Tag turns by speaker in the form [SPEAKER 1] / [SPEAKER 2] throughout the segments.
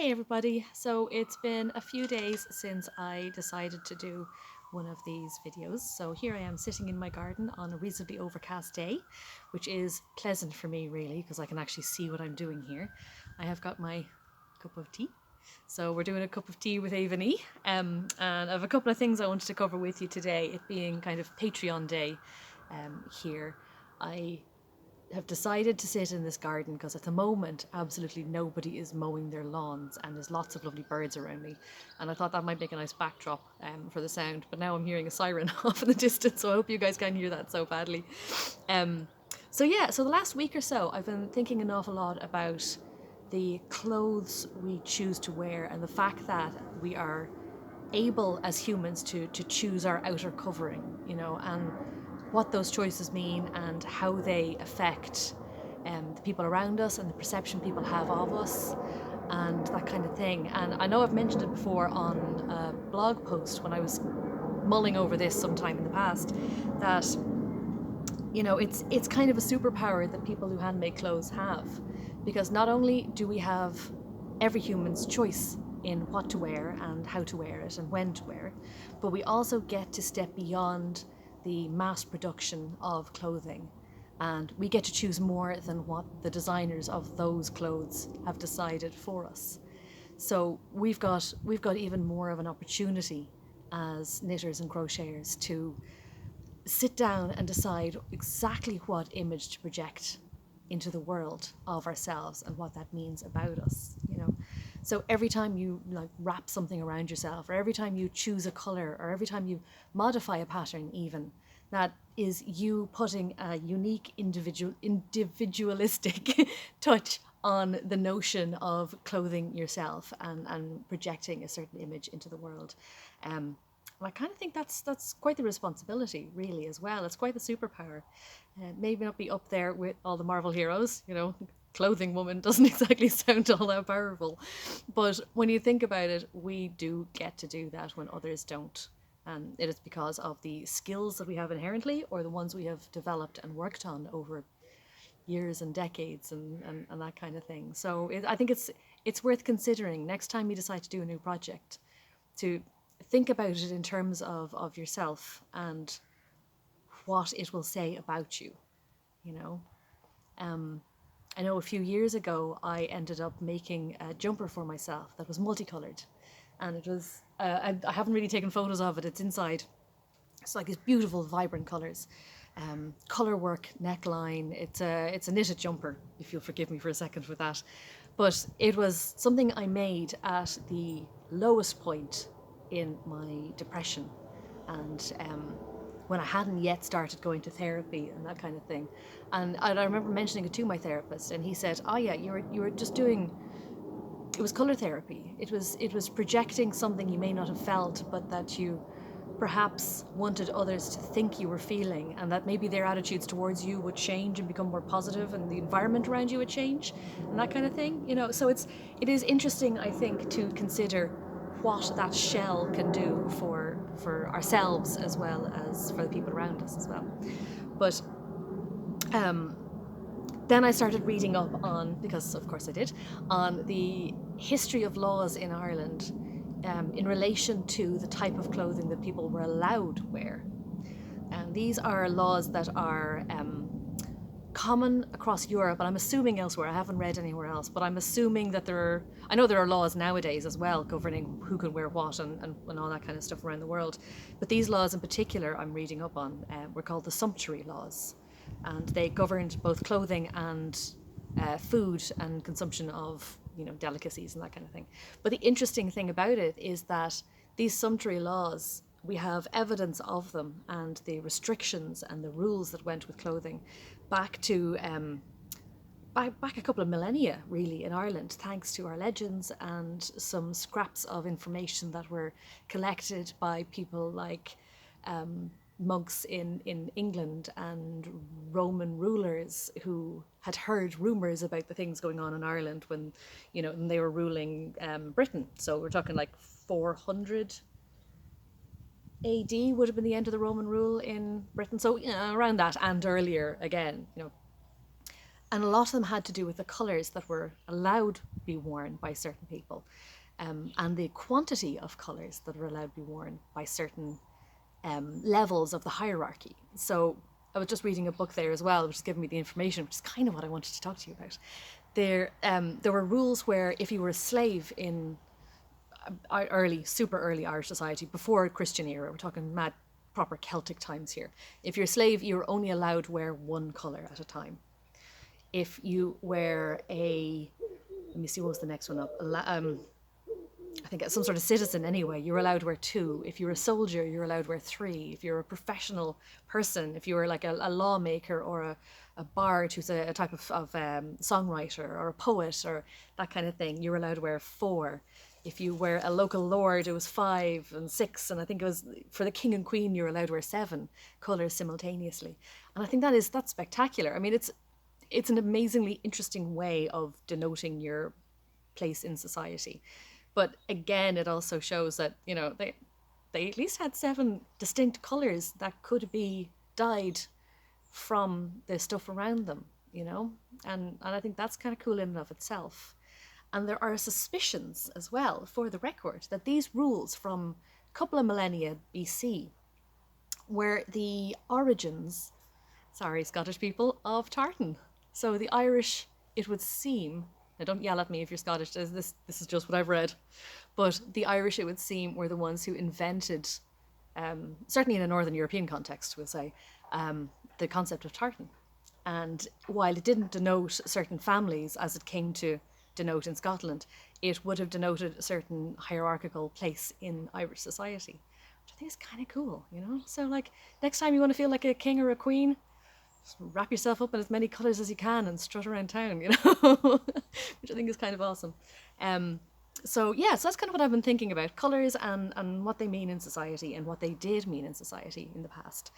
[SPEAKER 1] Hey everybody, so it's been a few days since I decided to do one of these videos. So here I am sitting in my garden on a reasonably overcast day, which is pleasant for me really because I can actually see what I'm doing here. I have got my cup of tea. So we're doing a cup of tea with Aoibhe Ni, and I have a couple of things I wanted to cover with you today, it being kind of Patreon day here. I have decided to sit in this garden because at the moment absolutely nobody is mowing their lawns and there's lots of lovely birds around me, and I thought that might make a nice backdrop for the sound, but now I'm hearing a siren off in the distance, so I hope you guys can't hear that so badly. um, so the last week or so I've been thinking an awful lot about the clothes we choose to wear and the fact that we are able as humans to choose our outer covering, and what those choices mean and how they affect the people around us and the perception people have of us and that kind of thing. And I know I've mentioned it before on a blog post when I was mulling over this sometime in the past, that it's kind of a superpower that people who handmade clothes have, because not only do we have every human's choice in what to wear and how to wear it and when to wear it, but we also get to step beyond the mass production of clothing, and we get to choose more than what the designers of those clothes have decided for us. So we've got even more of an opportunity as knitters and crocheters to sit down and decide exactly what image to project into the world of ourselves and what that means about us. So every time you wrap something around yourself, or every time you choose a color, or every time you modify a pattern, even, that is you putting a unique individualistic touch on the notion of clothing yourself and projecting a certain image into the world. And I kind of think that's quite the responsibility, really, as well. It's quite the superpower. Maybe not be up there with all the Marvel heroes. Clothing woman doesn't exactly sound all that powerful. But when you think about it, we do get to do that when others don't. And it is because of the skills that we have inherently, or the ones we have developed and worked on over years and decades, and that kind of thing. So I think it's worth considering next time you decide to do a new project, to think about it in terms of yourself and what it will say about you, you know. Um, I know a few years ago I ended up making a jumper for myself that was multicolored, and it was I haven't really taken photos of it. It's inside. It's like these beautiful, vibrant colors, color work, neckline. It's a knitted jumper, if you'll forgive me for a second with that. But it was something I made at the lowest point in my depression, and when I hadn't yet started going to therapy and that kind of thing. And I remember mentioning it to my therapist, and he said, "Oh yeah, you were just doing." It was color therapy. It was projecting something you may not have felt, but that you perhaps wanted others to think you were feeling, and that maybe their attitudes towards you would change and become more positive, and the environment around you would change, and that kind of thing. So it is interesting, I think, to consider what that shell can do for ourselves as well as for the people around us as well. But um, then I started reading up on, because of course I did, on the history of laws in Ireland in relation to the type of clothing that people were allowed to wear. And these are laws that are common across Europe, and I'm assuming elsewhere. I haven't read anywhere else, but I'm assuming that I know there are laws nowadays as well governing who can wear what and all that kind of stuff around the world. But these laws in particular I'm reading up on were called the sumptuary laws, and they governed both clothing and food and consumption of delicacies and that kind of thing. But the interesting thing about it is that these sumptuary laws, we have evidence of them and the restrictions and the rules that went with clothing back to back a couple of millennia, really, in Ireland, thanks to our legends and some scraps of information that were collected by people like monks in England and Roman rulers who had heard rumours about the things going on in Ireland when they were ruling Britain. So we're talking like 400 AD would have been the end of the Roman rule in Britain. So around that and earlier again. And a lot of them had to do with the colours that were allowed to be worn by certain people, and the quantity of colours that were allowed to be worn by certain levels of the hierarchy. So I was just reading a book there as well, which is giving me the information, which is kind of what I wanted to talk to you about. There were rules where if you were a slave in super early Irish society, before Christian era, we're talking mad, proper Celtic times here. If you're a slave, you were only allowed to wear one colour at a time. If you were let me see, what was the next one up? I think some sort of citizen anyway, you were allowed to wear two. If you were a soldier, you were allowed to wear three. If you were a professional person, if you were like a lawmaker or a bard who's a type of songwriter or a poet or that kind of thing, you were allowed to wear four. If you were a local lord, it was 5 and 6, and I think it was for the king and queen, you were allowed to wear 7 colours simultaneously. And I think that's spectacular. I mean, it's an amazingly interesting way of denoting your place in society. But again, it also shows that, they at least had 7 distinct colours that could be dyed from the stuff around them, and I think that's kind of cool in and of itself. And there are suspicions as well, for the record, that these rules from a couple of millennia BC were the origins, sorry Scottish people, of tartan. So the Irish, it would seem, now don't yell at me if you're Scottish, this is just what I've read, but the Irish, it would seem, were the ones who invented, certainly in a Northern European context, we'll say, the concept of tartan. And while it didn't denote certain families as it came to denote in Scotland, it would have denoted a certain hierarchical place in Irish society, which I think is kind of cool, So like, next time you want to feel like a king or a queen, just wrap yourself up in as many colours as you can and strut around town, which I think is kind of awesome. So that's kind of what I've been thinking about, colours and what they mean in society and what they did mean in society in the past.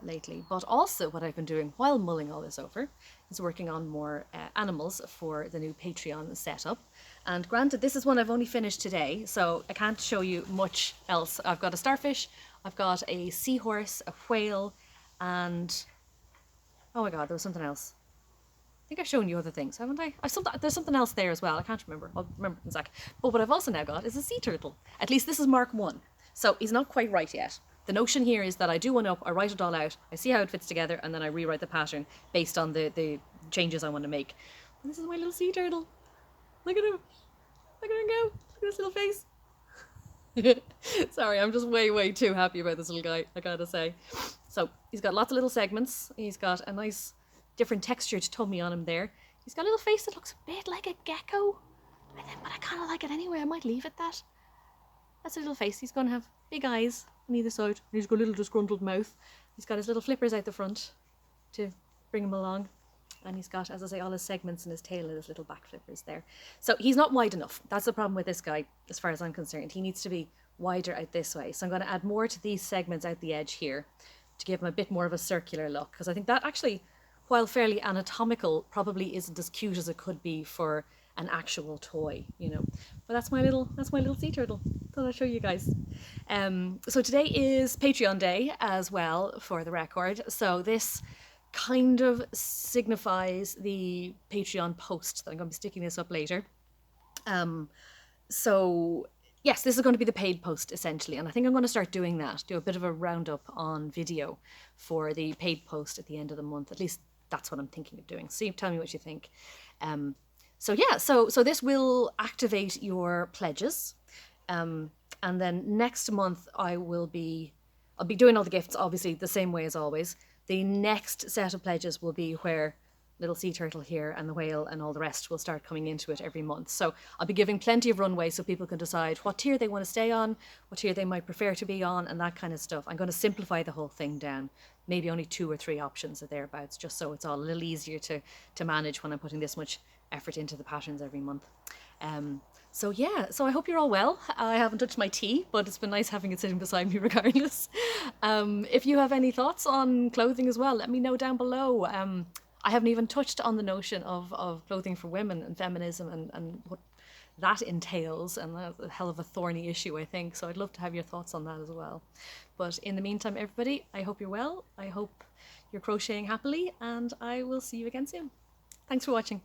[SPEAKER 1] Lately. But also what I've been doing while mulling all this over is working on more animals for the new Patreon setup. And granted, this is one I've only finished today, so I can't show you much else. I've got a starfish, I've got a seahorse, a whale, and oh my god, there was something else. I think I've shown you other things, haven't I? There's something else there as well. I can't remember. I'll remember in a sec. But what I've also now got is a sea turtle. At least this is Mark 1. So he's not quite right yet. The notion here is that I do one up, I write it all out, I see how it fits together, and then I rewrite the pattern based on the changes I want to make. And this is my little sea turtle. Look at him. Look at him go. Look at his little face. Sorry, I'm just way, way too happy about this little guy, I gotta say. So he's got lots of little segments. He's got a nice different textured tummy on him there. He's got a little face that looks a bit like a gecko. But I kind of like it anyway. I might leave it that. That's a little face. He's going to have big eyes on either side. And he's got a little disgruntled mouth. He's got his little flippers out the front to bring him along. And he's got, as I say, all his segments in his tail and his little back flippers there. So he's not wide enough. That's the problem with this guy, as far as I'm concerned. He needs to be wider out this way. So I'm going to add more to these segments out the edge here to give him a bit more of a circular look. Because I think that actually, while fairly anatomical, probably isn't as cute as it could be for an actual toy, But that's my little sea turtle. Thought I'd show you guys. So today is Patreon day as well, for the record. So this kind of signifies the Patreon post that I'm going to be sticking this up later. So yes, this is going to be the paid post essentially, and I think I'm going to start doing that, do a bit of a roundup on video for the paid post at the end of the month. At least that's what I'm thinking of doing. So tell me what you think. So this will activate your pledges. And then next month I'll be doing all the gifts, obviously the same way as always. The next set of pledges will be where little sea turtle here and the whale and all the rest will start coming into it every month. So I'll be giving plenty of runway so people can decide what tier they want to stay on, what tier they might prefer to be on, and that kind of stuff. I'm going to simplify the whole thing down. Maybe only 2 or 3 options or thereabouts, just so it's all a little easier to manage when I'm putting this much effort into the patterns every month. So I hope you're all well. I haven't touched my tea, but it's been nice having it sitting beside me regardless. If you have any thoughts on clothing as well, let me know down below. I haven't even touched on the notion of clothing for women and feminism and what that entails, and that's a hell of a thorny issue, I think. So I'd love to have your thoughts on that as well. But in the meantime, everybody, I hope you're well. I hope you're crocheting happily, and I will see you again soon. Thanks for watching.